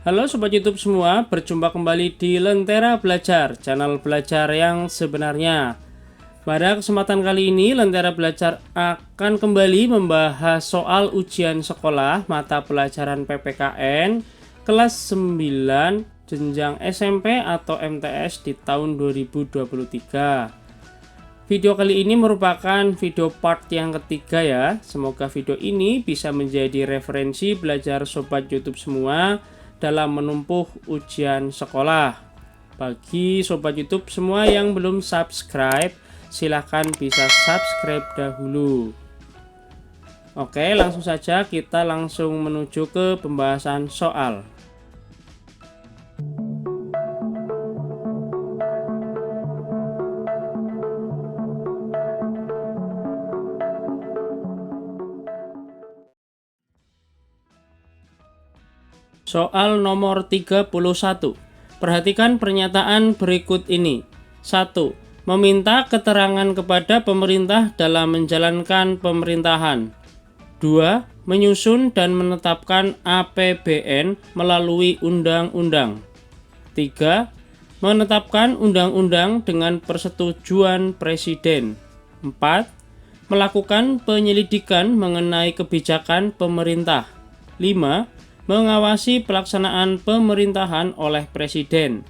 Halo Sobat YouTube semua, berjumpa kembali di Lentera Belajar, channel belajar yang sebenarnya. Pada kesempatan kali ini, Lentera Belajar akan kembali membahas soal ujian sekolah mata pelajaran PPKN kelas 9 jenjang SMP atau MTS di tahun 2023. Video kali ini merupakan video part yang ketiga ya. Semoga video ini bisa menjadi referensi belajar Sobat YouTube semua dalam menempuh ujian sekolah. Bagi Sobat YouTube semua yang belum subscribe, silahkan bisa subscribe dahulu. Oke, langsung saja kita langsung menuju ke pembahasan soal. Soal nomor 31. Perhatikan pernyataan berikut ini. 1. Meminta keterangan kepada pemerintah dalam menjalankan pemerintahan. 2. Menyusun dan menetapkan APBN melalui undang-undang. 3. Menetapkan undang-undang dengan persetujuan Presiden. 4. Melakukan penyelidikan mengenai kebijakan pemerintah. 5. Mengawasi pelaksanaan pemerintahan oleh Presiden.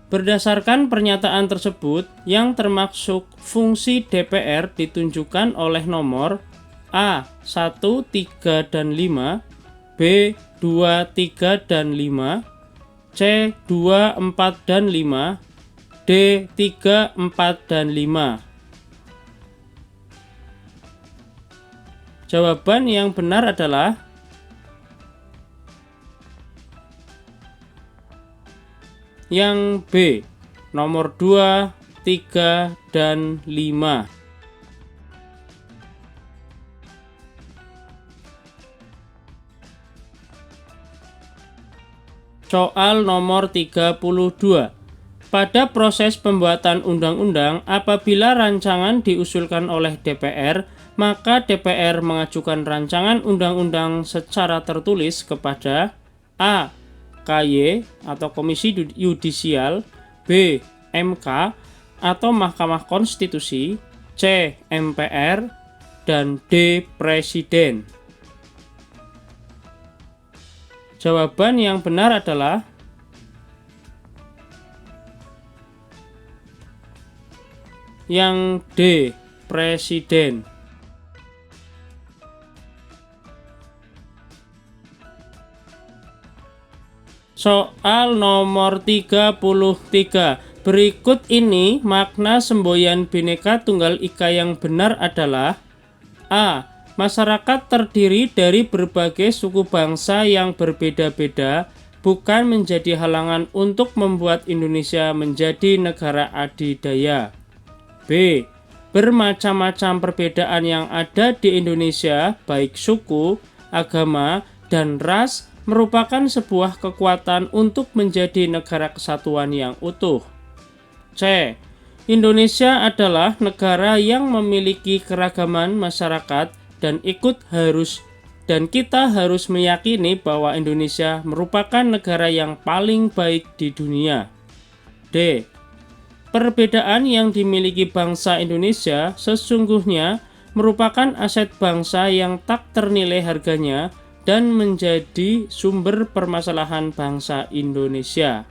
Berdasarkan pernyataan tersebut, yang termasuk fungsi DPR ditunjukkan oleh nomor A. 1, 3, dan 5, B. 2, 3, dan 5, C. 2, 4, dan 5, D. 3, 4, dan 5. Jawaban yang benar adalah yang B, nomor 2, 3, dan 5. Soal nomor 32. Pada proses pembuatan undang-undang, apabila rancangan diusulkan oleh DPR, maka DPR mengajukan rancangan undang-undang secara tertulis kepada A. KY atau Komisi Yudisial, B. MK atau Mahkamah Konstitusi, C. MPR, dan D. Presiden. Jawaban yang benar adalah yang D. Presiden. Soal nomor 33. Berikut ini makna semboyan Bhinneka Tunggal Ika yang benar adalah A. Masyarakat terdiri dari berbagai suku bangsa yang berbeda-beda, bukan menjadi halangan untuk membuat Indonesia menjadi negara adidaya. B. Bermacam-macam perbedaan yang ada di Indonesia, baik suku, agama, dan ras, merupakan sebuah kekuatan untuk menjadi negara kesatuan yang utuh. C. Indonesia adalah negara yang memiliki keragaman masyarakat dan kita harus meyakini bahwa Indonesia merupakan negara yang paling baik di dunia. D. Perbedaan yang dimiliki bangsa Indonesia sesungguhnya merupakan aset bangsa yang tak ternilai harganya dan menjadi sumber permasalahan bangsa Indonesia.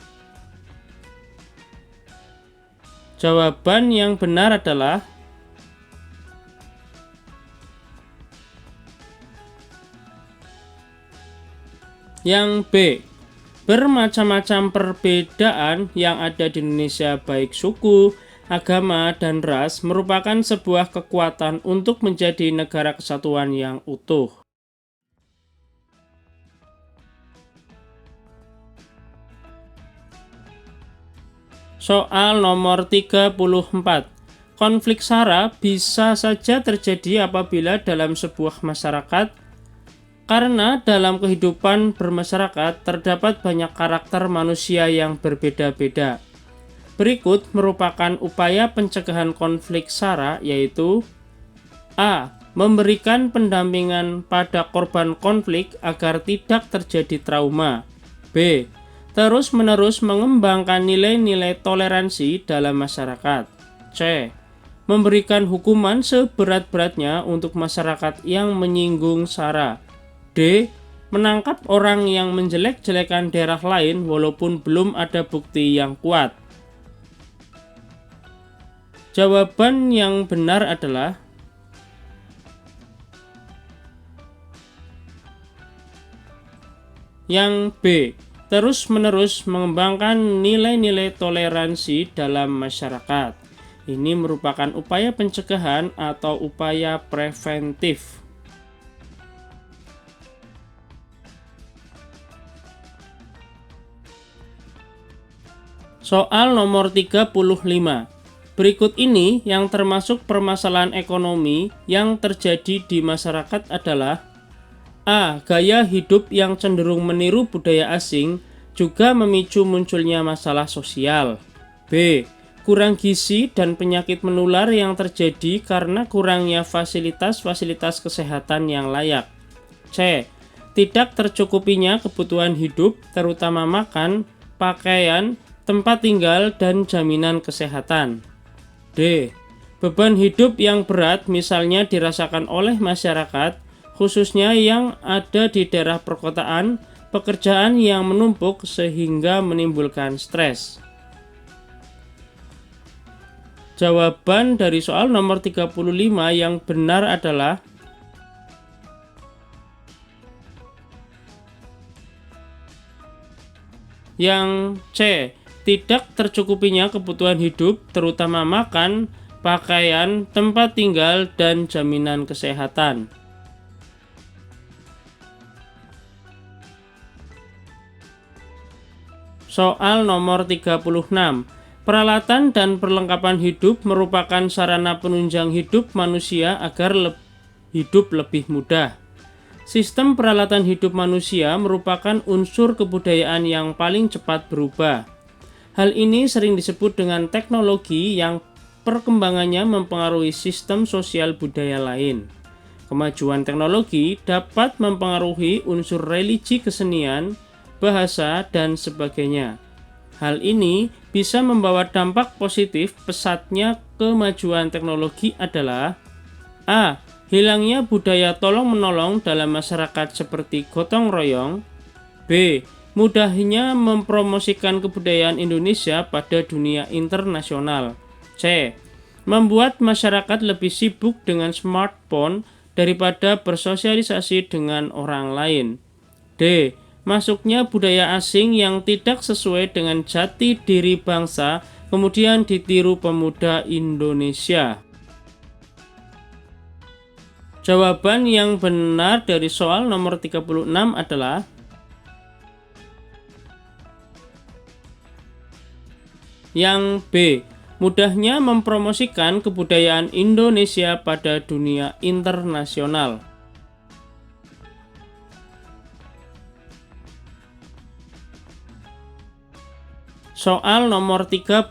Jawaban yang benar adalah yang B. Bermacam-macam perbedaan yang ada di Indonesia, baik suku, agama, dan ras, merupakan sebuah kekuatan untuk menjadi negara kesatuan yang utuh. Soal nomor 34. Konflik SARA bisa saja terjadi apabila dalam sebuah masyarakat, karena dalam kehidupan bermasyarakat terdapat banyak karakter manusia yang berbeda-beda. Berikut merupakan upaya pencegahan konflik SARA, yaitu A. Memberikan pendampingan pada korban konflik agar tidak terjadi trauma. B. Terus-menerus mengembangkan nilai-nilai toleransi dalam masyarakat. C. Memberikan hukuman seberat-beratnya untuk masyarakat yang menyinggung SARA. D. Menangkap orang yang menjelek-jelekan daerah lain walaupun belum ada bukti yang kuat. Jawaban yang benar adalah yang B. Terus-menerus mengembangkan nilai-nilai toleransi dalam masyarakat. Ini merupakan upaya pencegahan atau upaya preventif. Soal nomor 35. Berikut ini yang termasuk permasalahan ekonomi yang terjadi di masyarakat adalah: A. Gaya hidup yang cenderung meniru budaya asing juga memicu munculnya masalah sosial. B. Kurang gizi dan penyakit menular yang terjadi karena kurangnya fasilitas-fasilitas kesehatan yang layak. C. Tidak tercukupinya kebutuhan hidup, terutama makan, pakaian, tempat tinggal, dan jaminan kesehatan. D. Beban hidup yang berat misalnya dirasakan oleh masyarakat, khususnya yang ada di daerah perkotaan, pekerjaan yang menumpuk sehingga menimbulkan stres. Jawaban dari soal nomor 35 yang benar adalah yang C. Tidak tercukupinya kebutuhan hidup, terutama makan, pakaian, tempat tinggal, dan jaminan kesehatan. Soal nomor 36. Peralatan dan perlengkapan hidup merupakan sarana penunjang hidup manusia agar hidup lebih mudah. Sistem peralatan hidup manusia merupakan unsur kebudayaan yang paling cepat berubah. Hal ini sering disebut dengan teknologi yang perkembangannya mempengaruhi sistem sosial budaya lain. Kemajuan teknologi dapat mempengaruhi unsur religi, kesenian, bahasa, dan sebagainya. Hal ini bisa membawa dampak positif. Pesatnya kemajuan teknologi adalah: A. Hilangnya budaya tolong-menolong dalam masyarakat seperti gotong royong. B. Mudahnya mempromosikan kebudayaan Indonesia pada dunia internasional. C. Membuat masyarakat lebih sibuk dengan smartphone daripada bersosialisasi dengan orang lain. D. Masuknya budaya asing yang tidak sesuai dengan jati diri bangsa kemudian ditiru pemuda Indonesia. Jawaban yang benar dari soal nomor 36 adalah yang B. Mudahnya mempromosikan kebudayaan Indonesia pada dunia internasional. Soal nomor 37.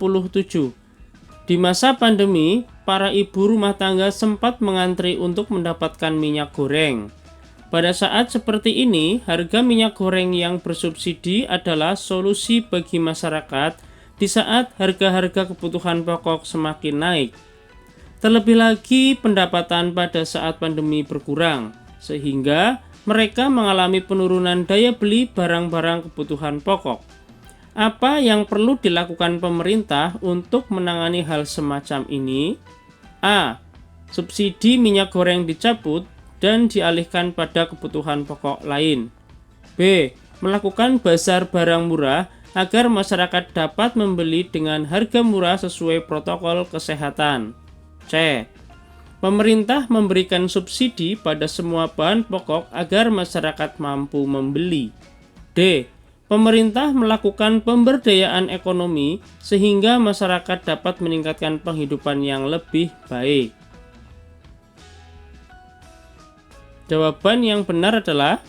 Di masa pandemi, para ibu rumah tangga sempat mengantri untuk mendapatkan minyak goreng. Pada saat seperti ini, harga minyak goreng yang bersubsidi adalah solusi bagi masyarakat di saat harga-harga kebutuhan pokok semakin naik. Terlebih lagi, pendapatan pada saat pandemi berkurang, sehingga mereka mengalami penurunan daya beli barang-barang kebutuhan pokok. Apa yang perlu dilakukan pemerintah untuk menangani hal semacam ini? A. Subsidi minyak goreng dicabut dan dialihkan pada kebutuhan pokok lain. B. Melakukan bazar barang murah agar masyarakat dapat membeli dengan harga murah sesuai protokol kesehatan. C. Pemerintah memberikan subsidi pada semua bahan pokok agar masyarakat mampu membeli. D. Pemerintah melakukan pemberdayaan ekonomi sehingga masyarakat dapat meningkatkan penghidupan yang lebih baik. Jawaban yang benar adalah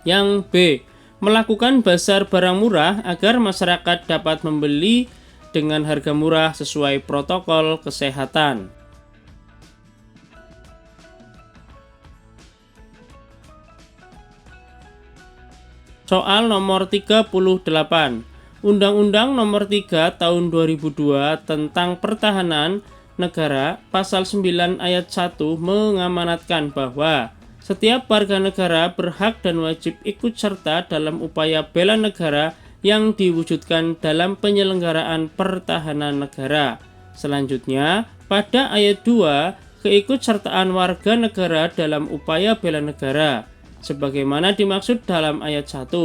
yang B. Melakukan bazar barang murah agar masyarakat dapat membeli dengan harga murah sesuai protokol kesehatan. Soal nomor 38. Undang-Undang Nomor 3 Tahun 2002 tentang Pertahanan Negara Pasal 9 Ayat 1 mengamanatkan bahwa setiap warga negara berhak dan wajib ikut serta dalam upaya bela negara yang diwujudkan dalam penyelenggaraan pertahanan negara. Selanjutnya, pada ayat 2, keikutsertaan warga negara dalam upaya bela negara sebagaimana dimaksud dalam ayat 1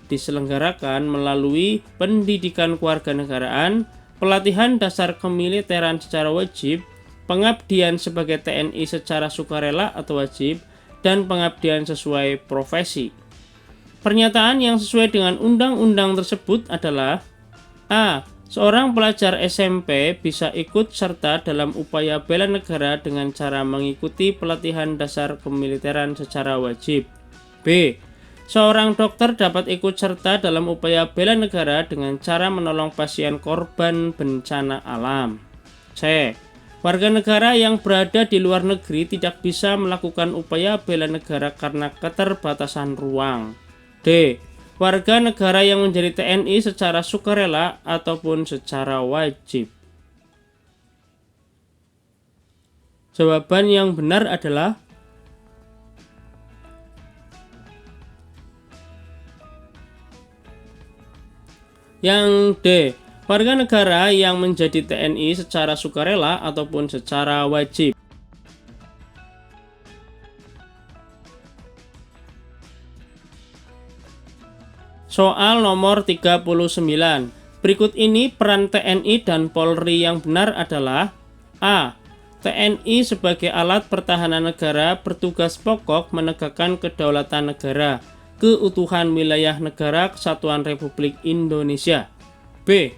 diselenggarakan melalui pendidikan kewarganegaraan, pelatihan dasar kemiliteran secara wajib, pengabdian sebagai TNI secara sukarela atau wajib, dan pengabdian sesuai profesi. Pernyataan yang sesuai dengan undang-undang tersebut adalah A. Seorang pelajar SMP bisa ikut serta dalam upaya bela negara dengan cara mengikuti pelatihan dasar kemiliteran secara wajib. B. Seorang dokter dapat ikut serta dalam upaya bela negara dengan cara menolong pasien korban bencana alam. C. Warga negara yang berada di luar negeri tidak bisa melakukan upaya bela negara karena keterbatasan ruang. D. Warga negara yang menjadi TNI secara sukarela ataupun secara wajib. Jawaban yang benar adalah yang D. Warga negara yang menjadi TNI secara sukarela ataupun secara wajib. Soal nomor 39. Berikut ini peran TNI dan Polri yang benar adalah A. TNI sebagai alat pertahanan negara bertugas pokok menegakkan kedaulatan negara, keutuhan wilayah negara Kesatuan Republik Indonesia. B.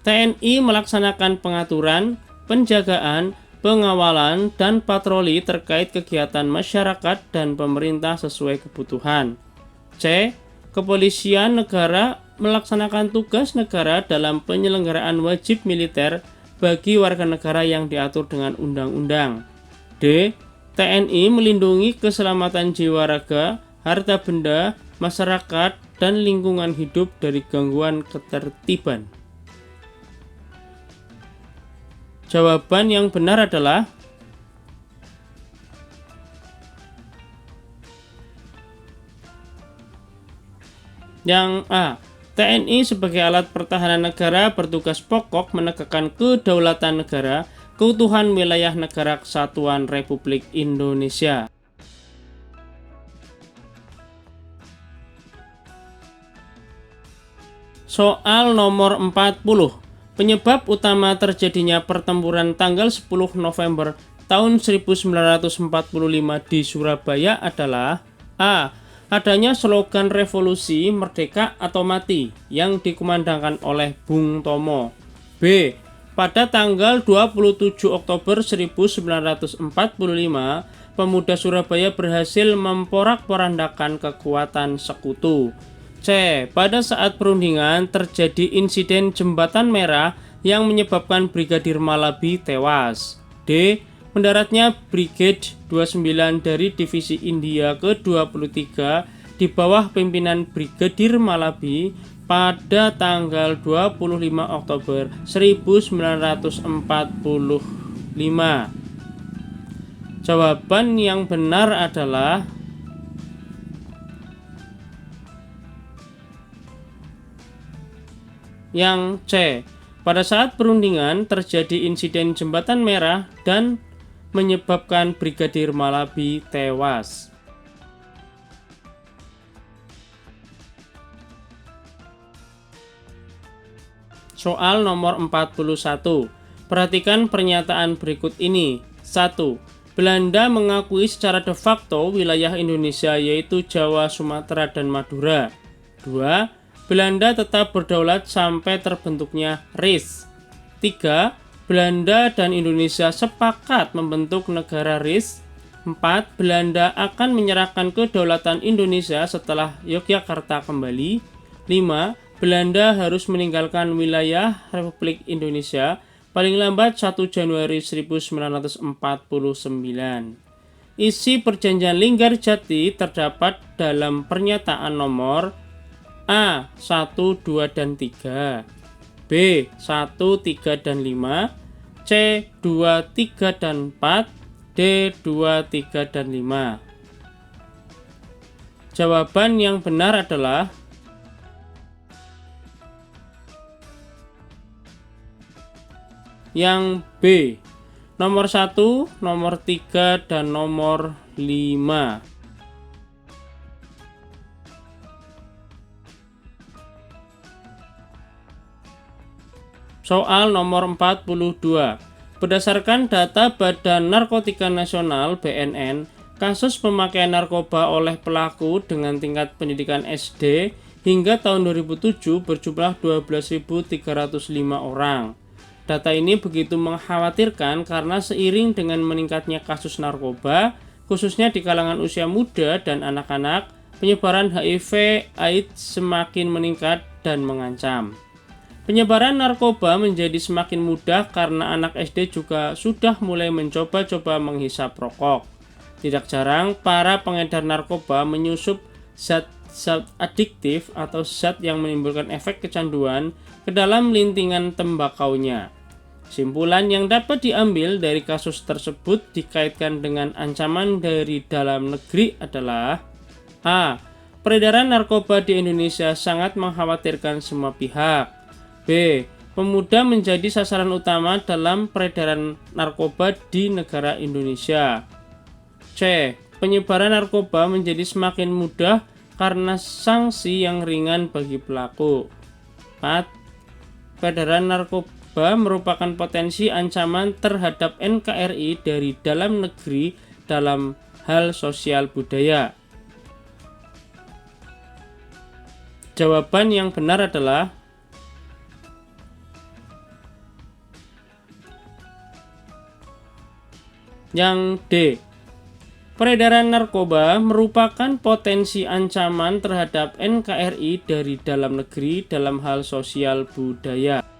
TNI melaksanakan pengaturan, penjagaan, pengawalan, dan patroli terkait kegiatan masyarakat dan pemerintah sesuai kebutuhan. C. Kepolisian negara melaksanakan tugas negara dalam penyelenggaraan wajib militer bagi warga negara yang diatur dengan undang-undang. D. TNI melindungi keselamatan jiwa raga, harta benda, masyarakat, dan lingkungan hidup dari gangguan ketertiban. Jawaban yang benar adalah yang A. TNI sebagai alat pertahanan negara bertugas pokok menegakkan kedaulatan negara, keutuhan wilayah negara Kesatuan Republik Indonesia. Soal nomor 40. Penyebab utama terjadinya pertempuran tanggal 10 November tahun 1945 di Surabaya adalah A. Adanya slogan revolusi merdeka atau mati yang dikumandangkan oleh Bung Tomo. B. Pada tanggal 27 Oktober 1945, pemuda Surabaya berhasil memporak-porandakan kekuatan sekutu. C. Pada saat perundingan terjadi insiden Jembatan Merah yang menyebabkan Brigadir Malabi tewas. D. Mendaratnya Brigade 29 dari Divisi India ke-23 di bawah pimpinan Brigadir Malabi pada tanggal 25 Oktober 1945. Jawaban yang benar adalah yang C. Pada saat perundingan terjadi insiden Jembatan Merah dan menyebabkan Brigadir Malabi tewas. Soal nomor 41. Perhatikan pernyataan berikut ini. 1. Belanda mengakui secara de facto wilayah Indonesia yaitu Jawa, Sumatera, dan Madura. 2. Belanda tetap berdaulat sampai terbentuknya RIS. 3. Belanda dan Indonesia sepakat membentuk negara RIS. 4. Belanda akan menyerahkan kedaulatan Indonesia setelah Yogyakarta kembali. 5. Belanda harus meninggalkan wilayah Republik Indonesia paling lambat 1 Januari 1949. Isi perjanjian Linggarjati terdapat dalam pernyataan nomor A. 1, 2, dan 3, B. 1, 3, dan 5, C. 2, 3, dan 4, D. 2, 3, dan 5. Jawaban yang benar adalah yang B, nomor 1, nomor 3, dan nomor 5. Soal nomor 42. Berdasarkan data Badan Narkotika Nasional (BNN), kasus pemakaian narkoba oleh pelaku dengan tingkat pendidikan SD hingga tahun 2007 berjumlah 12.305 orang. Data ini begitu mengkhawatirkan karena seiring dengan meningkatnya kasus narkoba, khususnya di kalangan usia muda dan anak-anak, penyebaran HIV/AIDS semakin meningkat dan mengancam. Penyebaran narkoba menjadi semakin mudah karena anak SD juga sudah mulai mencoba-coba menghisap rokok. Tidak jarang, para pengedar narkoba menyusup zat-zat adiktif atau zat yang menimbulkan efek kecanduan ke dalam lintingan tembakaunya. Simpulan yang dapat diambil dari kasus tersebut dikaitkan dengan ancaman dari dalam negeri adalah A. Peredaran narkoba di Indonesia sangat mengkhawatirkan semua pihak. B. Pemuda menjadi sasaran utama dalam peredaran narkoba di negara Indonesia. C. Penyebaran narkoba menjadi semakin mudah karena sanksi yang ringan bagi pelaku. 4. Peredaran narkoba merupakan potensi ancaman terhadap NKRI dari dalam negeri dalam hal sosial budaya. Jawaban yang benar adalah yang D. Peredaran narkoba merupakan potensi ancaman terhadap NKRI dari dalam negeri dalam hal sosial budaya.